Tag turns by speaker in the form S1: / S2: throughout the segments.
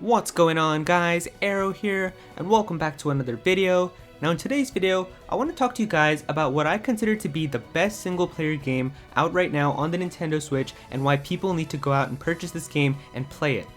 S1: What's going on, guys? Aero here, and welcome back to another video. Now in today's video, I want to talk to you guys about what I consider to be the best single player game out right now on the Nintendo Switch and why people need to go out and purchase this game and play it.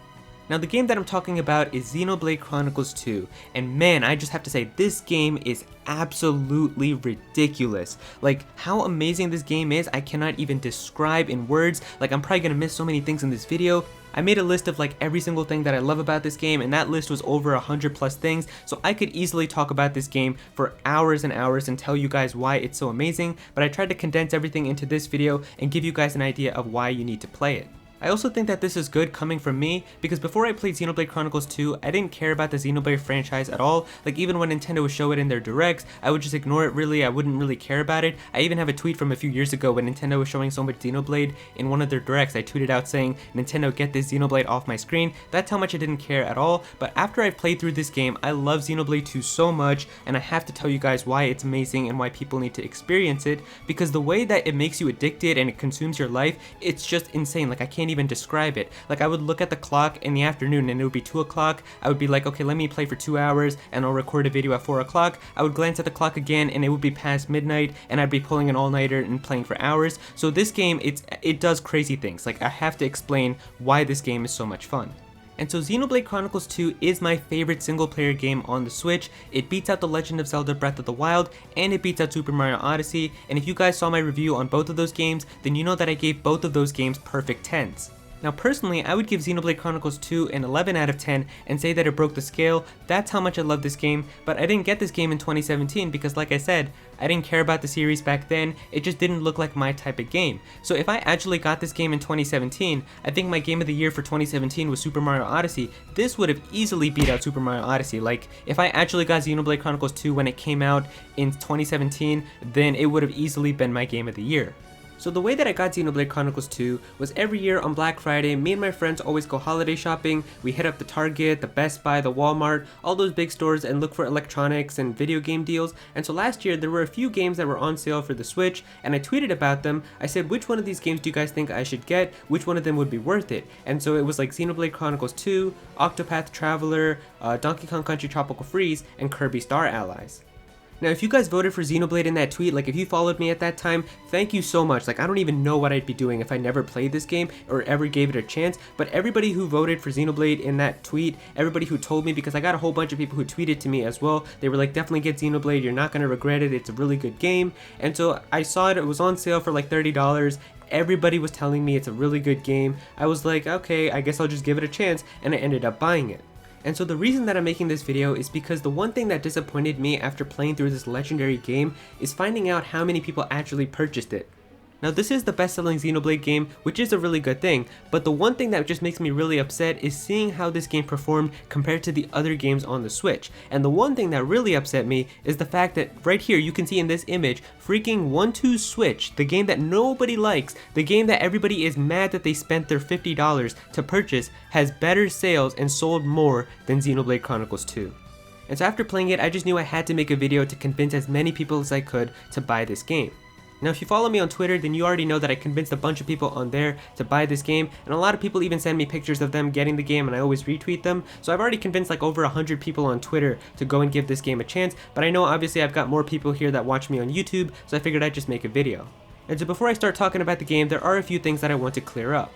S1: Now the game that I'm talking about is Xenoblade Chronicles 2, and man, I just have to say this game is absolutely ridiculous. Like, how amazing this game is, I cannot even describe in words. Like, I'm probably gonna miss so many things in this video. I made a list of like every single thing that I love about this game, and that list was over 100 plus things, so I could easily talk about this game for hours and hours and tell you guys why it's so amazing, but I tried to condense everything into this video and give you guys an idea of why you need to play it. I also think that this is good coming from me, because before I played Xenoblade Chronicles 2, I didn't care about the Xenoblade franchise at all. Like, even when Nintendo would show it in their directs, I would just ignore it really, I wouldn't really care about it. I even have a tweet from a few years ago when Nintendo was showing so much Xenoblade in one of their directs. I tweeted out saying, "Nintendo, get this Xenoblade off my screen." That's how much I didn't care at all, but after I've played through this game, I love Xenoblade 2 so much, and I have to tell you guys why it's amazing and why people need to experience it, because the way that it makes you addicted and it consumes your life, it's just insane. Like, I can't even describe it. Like, I would look at the clock in the afternoon and it would be 2 o'clock. I would be like, okay, let me play for 2 hours and I'll record a video at 4 o'clock. I would glance at the clock again and it would be past midnight and I'd be pulling an all-nighter and playing for hours. So this game, it does crazy things. Like, I have to explain why this game is so much fun. And so Xenoblade Chronicles 2 is my favorite single player game on the Switch. It beats out The Legend of Zelda Breath of the Wild, and it beats out Super Mario Odyssey, and if you guys saw my review on both of those games, then you know that I gave both of those games perfect 10s. Now personally, I would give Xenoblade Chronicles 2 an 11 out of 10 and say that it broke the scale. That's how much I love this game, but I didn't get this game in 2017 because, like I said, I didn't care about the series back then. It just didn't look like my type of game. So if I actually got this game in 2017, I think my game of the year for 2017 was Super Mario Odyssey. This would have easily beat out Super Mario Odyssey. Like, if I actually got Xenoblade Chronicles 2 when it came out in 2017, then it would have easily been my game of the year. So the way that I got Xenoblade Chronicles 2 was every year on Black Friday, me and my friends always go holiday shopping. We hit up the Target, the Best Buy, the Walmart, all those big stores, and look for electronics and video game deals. And so last year there were a few games that were on sale for the Switch, and I tweeted about them. I said, which one of these games do you guys think I should get? Which one of them would be worth it? And so it was like Xenoblade Chronicles 2, Octopath Traveler, Donkey Kong Country Tropical Freeze, and Kirby Star Allies. Now, if you guys voted for Xenoblade in that tweet, like if you followed me at that time, thank you so much. Like, I don't even know what I'd be doing if I never played this game or ever gave it a chance, but everybody who voted for Xenoblade in that tweet, everybody who told me, because I got a whole bunch of people who tweeted to me as well, they were like, definitely get Xenoblade, you're not going to regret it, it's a really good game. And so I saw it was on sale for like $30, everybody was telling me it's a really good game. I was like, okay, I guess I'll just give it a chance, and I ended up buying it. And so the reason that I'm making this video is because the one thing that disappointed me after playing through this legendary game is finding out how many people actually purchased it. Now, this is the best-selling Xenoblade game, which is a really good thing, but the one thing that just makes me really upset is seeing how this game performed compared to the other games on the Switch. And the one thing that really upset me is the fact that right here you can see in this image, freaking 1-2-Switch, the game that nobody likes, the game that everybody is mad that they spent their $50 to purchase, has better sales and sold more than Xenoblade Chronicles 2. And so after playing it, I just knew I had to make a video to convince as many people as I could to buy this game. Now, if you follow me on Twitter, then you already know that I convinced a bunch of people on there to buy this game, and a lot of people even send me pictures of them getting the game, and I always retweet them. So I've already convinced like over 100 people on Twitter to go and give this game a chance, but I know obviously I've got more people here that watch me on YouTube, so I figured I'd just make a video. And so before I start talking about the game, there are a few things that I want to clear up.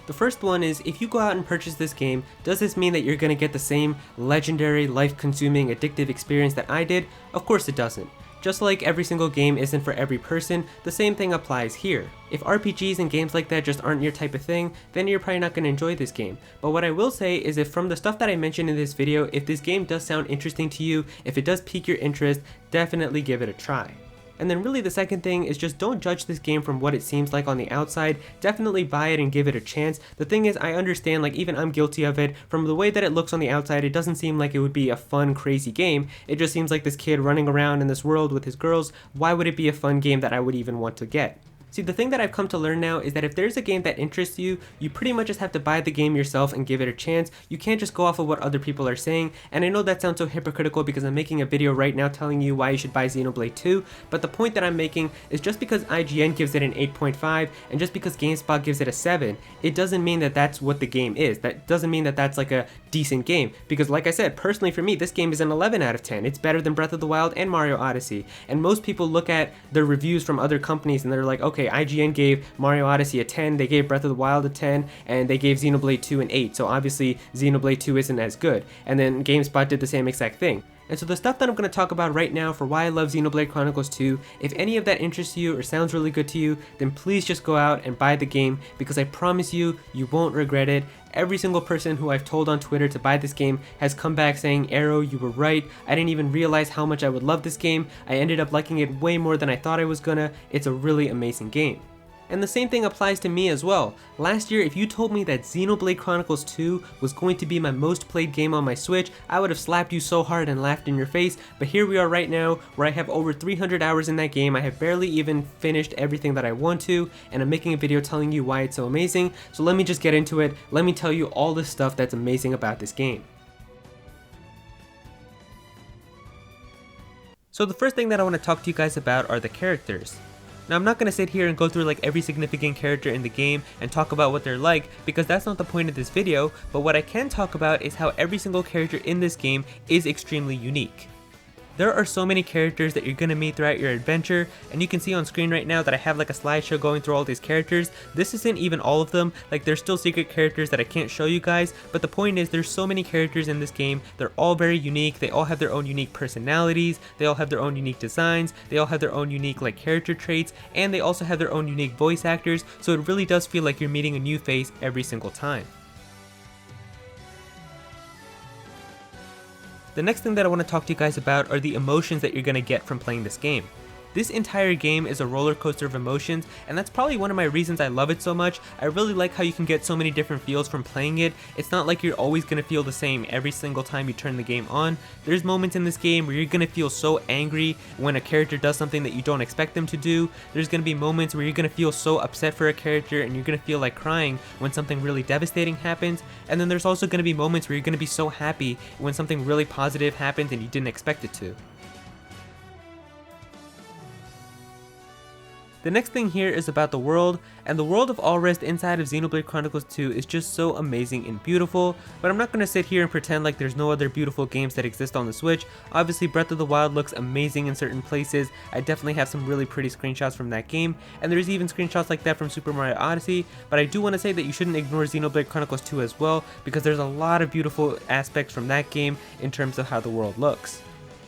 S1: The first one is, if you go out and purchase this game, does this mean that you're going to get the same legendary, life-consuming, addictive experience that I did? Of course it doesn't. Just like every single game isn't for every person, the same thing applies here. If RPGs and games like that just aren't your type of thing, then you're probably not going to enjoy this game. But what I will say is, if from the stuff that I mentioned in this video, if this game does sound interesting to you, if it does pique your interest, definitely give it a try. And then really the second thing is, just don't judge this game from what it seems like on the outside. Definitely buy it and give it a chance. The thing is, I understand, like, even I'm guilty of it. From the way that it looks on the outside, it doesn't seem like it would be a fun, crazy game. It just seems like this kid running around in this world with his girls. Why would it be a fun game that I would even want to get? See, the thing that I've come to learn now is that if there's a game that interests you, you pretty much just have to buy the game yourself and give it a chance. You can't just go off of what other people are saying, and I know that sounds so hypocritical because I'm making a video right now telling you why you should buy Xenoblade 2, but the point that I'm making is just because IGN gives it an 8.5 and just because GameSpot gives it a 7, it doesn't mean that that's what the game is. That doesn't mean that that's like a decent game, because like I said, personally for me, this game is an 11 out of 10. It's better than Breath of the Wild and Mario Odyssey. And most people look at the reviews from other companies and they're like, okay, IGN gave Mario Odyssey a 10, they gave Breath of the Wild a 10, and they gave Xenoblade 2 an 8. So obviously Xenoblade 2 isn't as good. And then GameSpot did the same exact thing. And so the stuff that I'm going to talk about right now for why I love Xenoblade Chronicles 2, if any of that interests you or sounds really good to you, then please just go out and buy the game, because I promise you, you won't regret it. Every single person who I've told on Twitter to buy this game has come back saying, Aero, you were right, I didn't even realize how much I would love this game, I ended up liking it way more than I thought I was gonna, it's a really amazing game. And the same thing applies to me as well. Last year, if you told me that Xenoblade Chronicles 2 was going to be my most played game on my Switch, I would have slapped you so hard and laughed in your face, but here we are right now, where I have over 300 hours in that game. I have barely even finished everything that I want to, and I'm making a video telling you why it's so amazing. So let me just get into it. Let me tell you all the stuff that's amazing about this game. So the first thing that I want to talk to you guys about are the characters. Now, I'm not going to sit here and go through like every significant character in the game and talk about what they're like, because that's not the point of this video, but what I can talk about is how every single character in this game is extremely unique. There are so many characters that you're going to meet throughout your adventure, and you can see on screen right now that I have like a slideshow going through all these characters. This isn't even all of them, like there's still secret characters that I can't show you guys, but the point is there's so many characters in this game, they're all very unique, they all have their own unique personalities, they all have their own unique designs, they all have their own unique like character traits, and they also have their own unique voice actors, so it really does feel like you're meeting a new face every single time. The next thing that I want to talk to you guys about are the emotions that you're going to get from playing this game. This entire game is a roller coaster of emotions, and that's probably one of my reasons I love it so much. I really like how you can get so many different feels from playing it. It's not like you're always going to feel the same every single time you turn the game on. There's moments in this game where you're going to feel so angry when a character does something that you don't expect them to do. There's going to be moments where you're going to feel so upset for a character and you're going to feel like crying when something really devastating happens. And then there's also going to be moments where you're going to be so happy when something really positive happens and you didn't expect it to. The next thing here is about the world, and the world of Allrest inside of Xenoblade Chronicles 2 is just so amazing and beautiful, but I'm not going to sit here and pretend like there's no other beautiful games that exist on the Switch. Obviously Breath of the Wild looks amazing in certain places, I definitely have some really pretty screenshots from that game, and there's even screenshots like that from Super Mario Odyssey, but I do want to say that you shouldn't ignore Xenoblade Chronicles 2 as well, because there's a lot of beautiful aspects from that game in terms of how the world looks.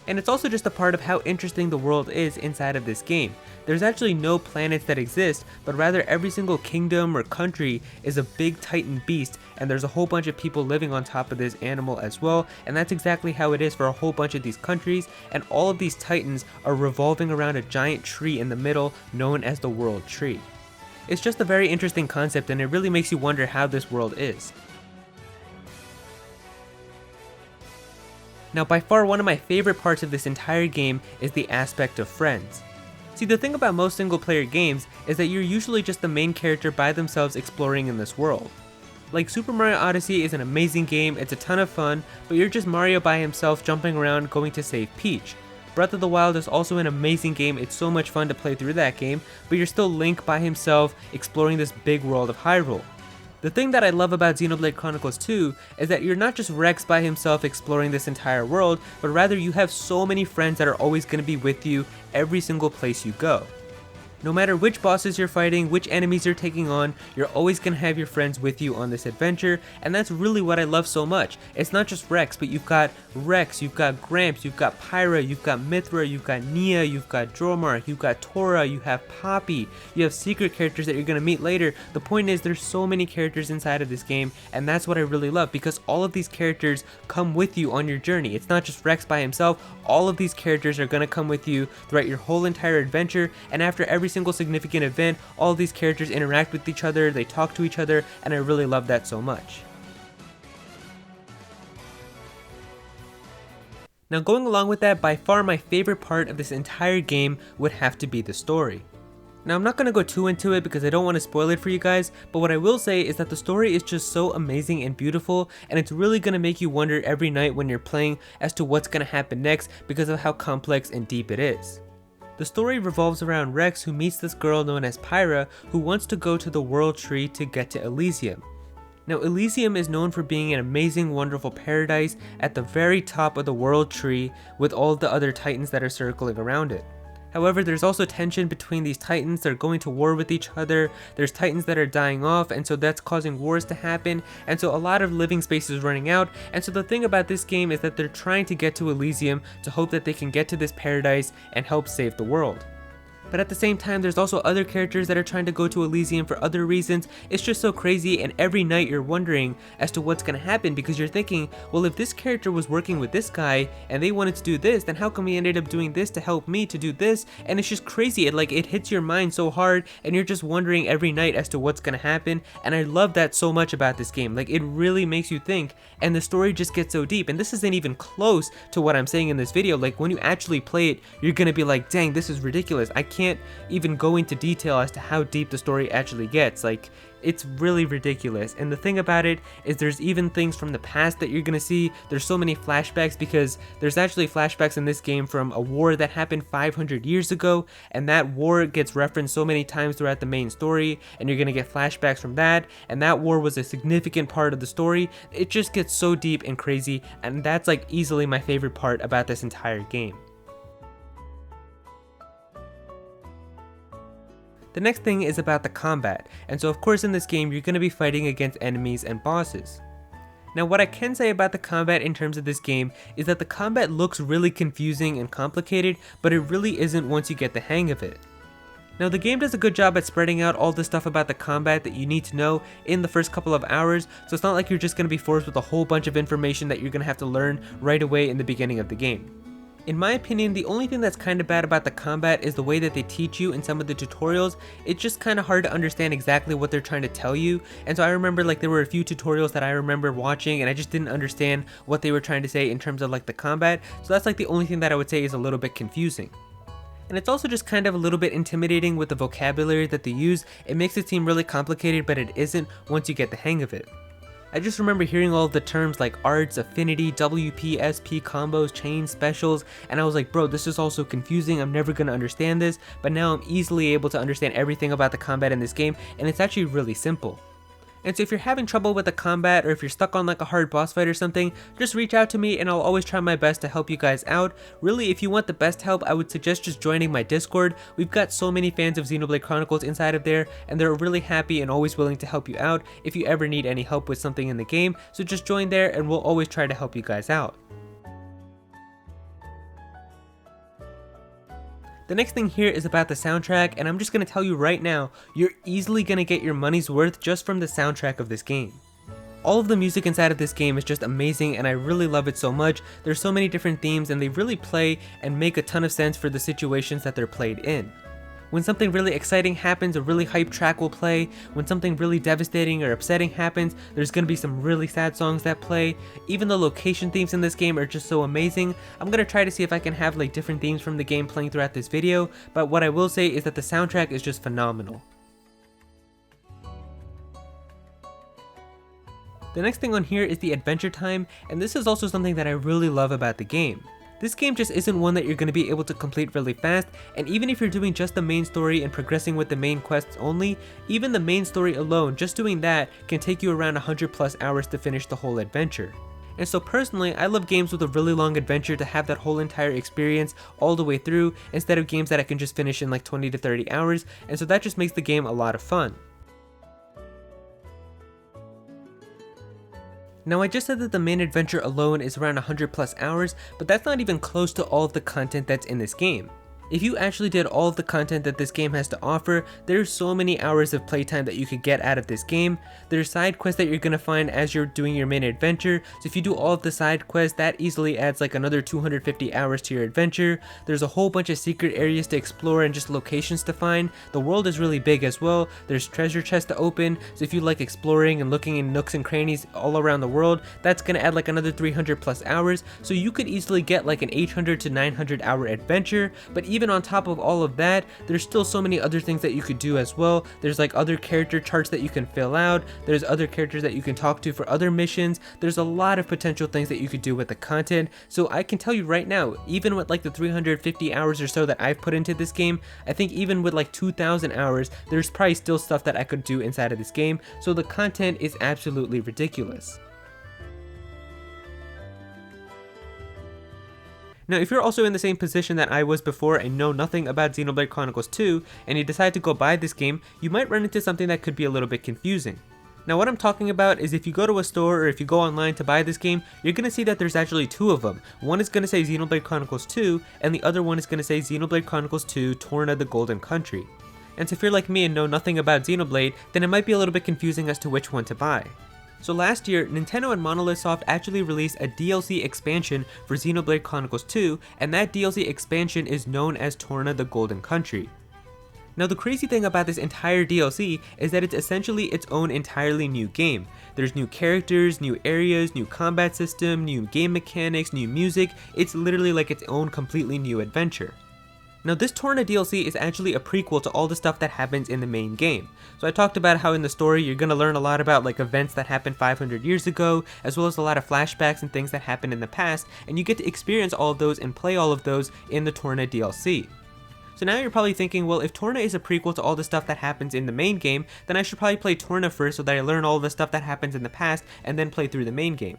S1: And it's also just a part of how interesting the world is inside of this game. There's actually no planets that exist, but rather every single kingdom or country is a big titan beast, and there's a whole bunch of people living on top of this animal as well, and that's exactly how it is for a whole bunch of these countries, and all of these titans are revolving around a giant tree in the middle known as the World Tree. It's just a very interesting concept, and it really makes you wonder how this world is. Now, by far one of my favorite parts of this entire game is the aspect of friends. See, the thing about most single player games is that you're usually just the main character by themselves exploring in this world. Like Super Mario Odyssey is an amazing game, it's a ton of fun, but you're just Mario by himself jumping around going to save Peach. Breath of the Wild is also an amazing game, it's so much fun to play through that game, but you're still Link by himself exploring this big world of Hyrule. The thing that I love about Xenoblade Chronicles 2 is that you're not just Rex by himself exploring this entire world, but rather you have so many friends that are always going to be with you every single place you go. No matter which bosses you're fighting, which enemies you're taking on, you're always going to have your friends with you on this adventure, and that's really what I love so much. It's not just Rex, but you've got Rex, you've got Gramps, you've got Pyra, you've got Mithra, you've got Nia, you've got Dromar, you've got Tora, you have Poppy, you have secret characters that you're going to meet later. The point is there's so many characters inside of this game, and that's what I really love, because all of these characters come with you on your journey. It's not just Rex by himself, all of these characters are going to come with you throughout your whole entire adventure, and after every single significant event, all of these characters interact with each other, they talk to each other, and I really love that so much. Now, going along with that, by far my favorite part of this entire game would have to be the story. Now, I'm not going to go too into it because I don't want to spoil it for you guys, but what I will say is that the story is just so amazing and beautiful, and it's really going to make you wonder every night when you're playing as to what's going to happen next because of how complex and deep it is. The story revolves around Rex, who meets this girl known as Pyra, who wants to go to the World Tree to get to Elysium. Now, Elysium is known for being an amazing, wonderful paradise at the very top of the world tree with all the other titans that are circling around it. However, there's also tension between these titans. They're going to war with each other. There's titans that are dying off, and so that's causing wars to happen, and so a lot of living space is running out. And so the thing about this game is that they're trying to get to Elysium to hope that they can get to this paradise and help save the world. But at the same time, there's also other characters that are trying to go to Elysium for other reasons. It's just so crazy, and every night you're wondering as to what's going to happen, because you're thinking, well, if this character was working with this guy and they wanted to do this, then how come he ended up doing this to help me to do this? And it's just crazy. It hits your mind so hard, and you're just wondering every night as to what's going to happen. And I love that so much about this game. It really makes you think, and the story just gets so deep. And this isn't even close to what I'm saying in this video. When you actually play it, you're going to be like, dang, this is ridiculous. I can't even go into detail as to how deep the story actually gets. It's really ridiculous. And the thing about it is there's even things from the past that you're gonna see. There's so many flashbacks, because there's actually flashbacks in this game from a war that happened 500 years ago, and that war gets referenced so many times throughout the main story, and you're gonna get flashbacks from that, and that war was a significant part of the story. It just gets so deep and crazy, and that's easily my favorite part about this entire game. The next thing is about the combat, and so of course in this game you're going to be fighting against enemies and bosses. Now, what I can say about the combat in terms of this game is that the combat looks really confusing and complicated, but it really isn't once you get the hang of it. Now, the game does a good job at spreading out all the stuff about the combat that you need to know in the first couple of hours, so it's not like you're just going to be forced with a whole bunch of information that you're going to have to learn right away in the beginning of the game. In my opinion, the only thing that's kind of bad about the combat is the way that they teach you in some of the tutorials. It's just kind of hard to understand exactly what they're trying to tell you, and so I remember there were a few tutorials that I remember watching, and I just didn't understand what they were trying to say in terms of the combat, so that's the only thing that I would say is a little bit confusing. And it's also just kind of a little bit intimidating with the vocabulary that they use. It makes it seem really complicated, but it isn't once you get the hang of it. I just remember hearing all of the terms like arts, affinity, WP, SP, combos, chains, specials, and I was like, bro, this is all so confusing, I'm never going to understand this, but now I'm easily able to understand everything about the combat in this game, and it's actually really simple. And so if you're having trouble with the combat, or if you're stuck on a hard boss fight or something, just reach out to me and I'll always try my best to help you guys out. Really, if you want the best help, I would suggest just joining my Discord. We've got so many fans of Xenoblade Chronicles inside of there, and they're really happy and always willing to help you out if you ever need any help with something in the game. So just join there and we'll always try to help you guys out. The next thing here is about the soundtrack, and I'm just going to tell you right now, you're easily going to get your money's worth just from the soundtrack of this game. All of the music inside of this game is just amazing, and I really love it so much. There's so many different themes, and they really play and make a ton of sense for the situations that they're played in. When something really exciting happens, a really hype track will play. When something really devastating or upsetting happens, there's going to be some really sad songs that play. Even the location themes in this game are just so amazing. I'm going to try to see if I can have different themes from the game playing throughout this video, but what I will say is that the soundtrack is just phenomenal. The next thing on here is the adventure time, and this is also something that I really love about the game. This game just isn't one that you're going to be able to complete really fast, and even if you're doing just the main story and progressing with the main quests only, even the main story alone, just doing that can take you around 100+ hours to finish the whole adventure. And so personally, I love games with a really long adventure to have that whole entire experience all the way through, instead of games that I can just finish in 20 to 30 hours, and so that just makes the game a lot of fun. Now, I just said that the main adventure alone is around 100+ hours, but that's not even close to all of the content that's in this game. If you actually did all of the content that this game has to offer, there's so many hours of playtime that you could get out of this game. There's side quests that you're going to find as you're doing your main adventure, so if you do all of the side quests, that easily adds another 250 hours to your adventure. There's a whole bunch of secret areas to explore and just locations to find. The world is really big as well. There's treasure chests to open, so if you like exploring and looking in nooks and crannies all around the world, that's going to add another 300+ hours, so you could easily get an 800 to 900 hour adventure. But even on top of all of that, there's still so many other things that you could do as well. There's like other character charts that you can fill out, there's other characters that you can talk to for other missions. There's a lot of potential things that you could do with the content. So I can tell you right now, even with like the 350 hours or so that I've put into this game, I think even with like 2,000 hours, there's probably still stuff that I could do inside of this game. So the content is absolutely ridiculous. Now, if you're also in the same position that I was before and know nothing about Xenoblade Chronicles 2, and you decide to go buy this game, you might run into something that could be a little bit confusing. Now, what I'm talking about is if you go to a store or if you go online to buy this game, you're going to see that there's actually two of them. One is going to say Xenoblade Chronicles 2, and the other one is going to say Xenoblade Chronicles 2 Torna the Golden Country. And so if you're like me and know nothing about Xenoblade, then it might be a little bit confusing as to which one to buy. So last year, Nintendo and Monolith Soft actually released a DLC expansion for Xenoblade Chronicles 2, and that DLC expansion is known as Torna the Golden Country. Now the crazy thing about this entire DLC is that it's essentially its own entirely new game. There's new characters, new areas, new combat system, new game mechanics, new music. It's literally like its own completely new adventure. Now this Torna DLC is actually a prequel to all the stuff that happens in the main game. So I talked about how in the story you're going to learn a lot about like events that happened 500 years ago, as well as a lot of flashbacks and things that happened in the past, and you get to experience all of those and play all of those in the Torna DLC. So now you're probably thinking, well, if Torna is a prequel to all the stuff that happens in the main game, then I should probably play Torna first so that I learn all the stuff that happens in the past and then play through the main game.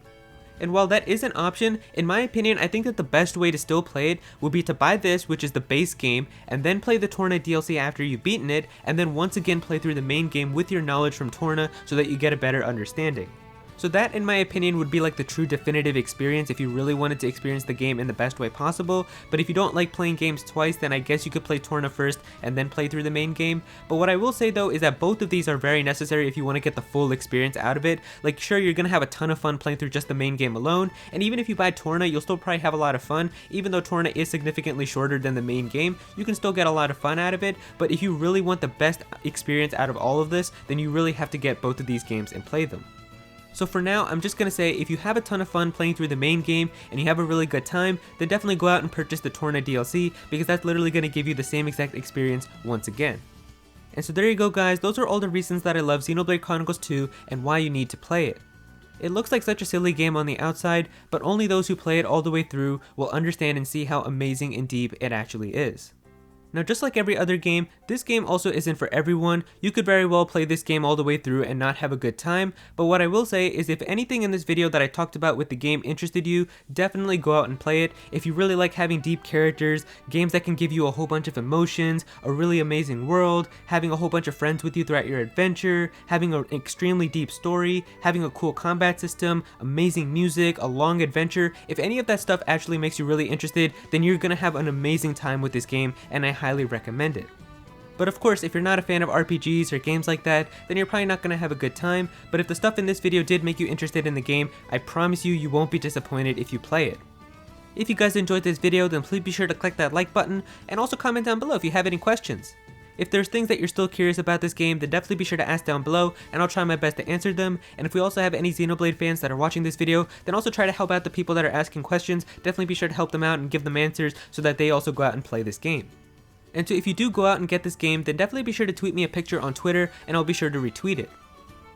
S1: And while that is an option, in my opinion, I think that the best way to still play it would be to buy this, which is the base game, and then play the Torna DLC after you've beaten it, and then once again play through the main game with your knowledge from Torna so that you get a better understanding. So that, in my opinion, would be like the true definitive experience if you really wanted to experience the game in the best way possible. But if you don't like playing games twice, then I guess you could play Torna first and then play through the main game. But what I will say though is that both of these are very necessary if you want to get the full experience out of it. Like sure, you're gonna have a ton of fun playing through just the main game alone, and even if you buy Torna, you'll still probably have a lot of fun. Even though Torna is significantly shorter than the main game, you can still get a lot of fun out of it. But if you really want the best experience out of all of this, then you really have to get both of these games and play them. So for now, I'm just going to say if you have a ton of fun playing through the main game and you have a really good time, then definitely go out and purchase the Torna DLC, because that's literally going to give you the same exact experience once again. And so there you go guys, those are all the reasons that I love Xenoblade Chronicles 2 and why you need to play it. It looks like such a silly game on the outside, but only those who play it all the way through will understand and see how amazing and deep it actually is. Now just like every other game, this game also isn't for everyone. You could very well play this game all the way through and not have a good time, but what I will say is if anything in this video that I talked about with the game interested you, definitely go out and play it. If you really like having deep characters, games that can give you a whole bunch of emotions, a really amazing world, having a whole bunch of friends with you throughout your adventure, having an extremely deep story, having a cool combat system, amazing music, a long adventure, if any of that stuff actually makes you really interested, then you're gonna have an amazing time with this game, and I highly recommend it. But of course, if you're not a fan of RPGs or games like that, then you're probably not going to have a good time, but if the stuff in this video did make you interested in the game, I promise you, you won't be disappointed if you play it. If you guys enjoyed this video, then please be sure to click that like button, and also comment down below if you have any questions. If there's things that you're still curious about this game, then definitely be sure to ask down below, and I'll try my best to answer them. And if we also have any Xenoblade fans that are watching this video, then also try to help out the people that are asking questions. Definitely be sure to help them out and give them answers so that they also go out and play this game. And so if you do go out and get this game, then definitely be sure to tweet me a picture on Twitter, and I'll be sure to retweet it.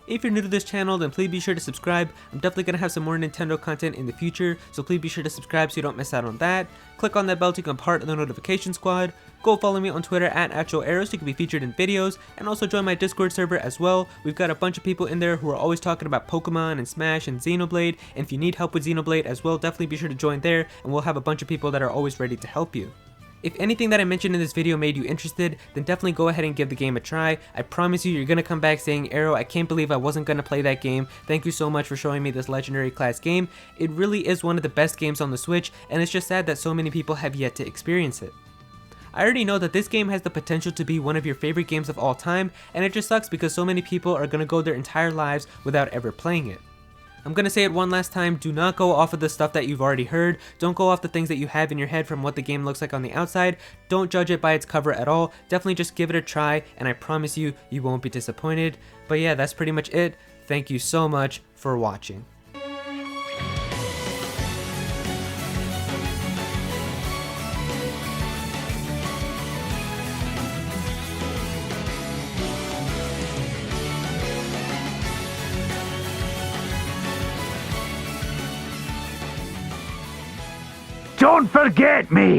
S1: If you're new to this channel, then please be sure to subscribe. I'm definitely going to have some more Nintendo content in the future, so please be sure to subscribe so you don't miss out on that. Click on that bell to become part of the notification squad. Go follow me on Twitter at Aero so you can be featured in videos, and also join my Discord server as well. We've got a bunch of people in there who are always talking about Pokemon and Smash and Xenoblade, and if you need help with Xenoblade as well, definitely be sure to join there, and we'll have a bunch of people that are always ready to help you. If anything that I mentioned in this video made you interested, then definitely go ahead and give the game a try. I promise you, you're going to come back saying, Aero, I can't believe I wasn't going to play that game. Thank you so much for showing me this legendary class game. It really is one of the best games on the Switch, and it's just sad that so many people have yet to experience it. I already know that this game has the potential to be one of your favorite games of all time, and it just sucks because so many people are going to go their entire lives without ever playing it. I'm going to say it one last time, do not go off of the stuff that you've already heard. Don't go off the things that you have in your head from what the game looks like on the outside. Don't judge it by its cover at all. Definitely just give it a try, and I promise you, you won't be disappointed. But yeah, that's pretty much it. Thank you so much for watching.
S2: Don't forget me!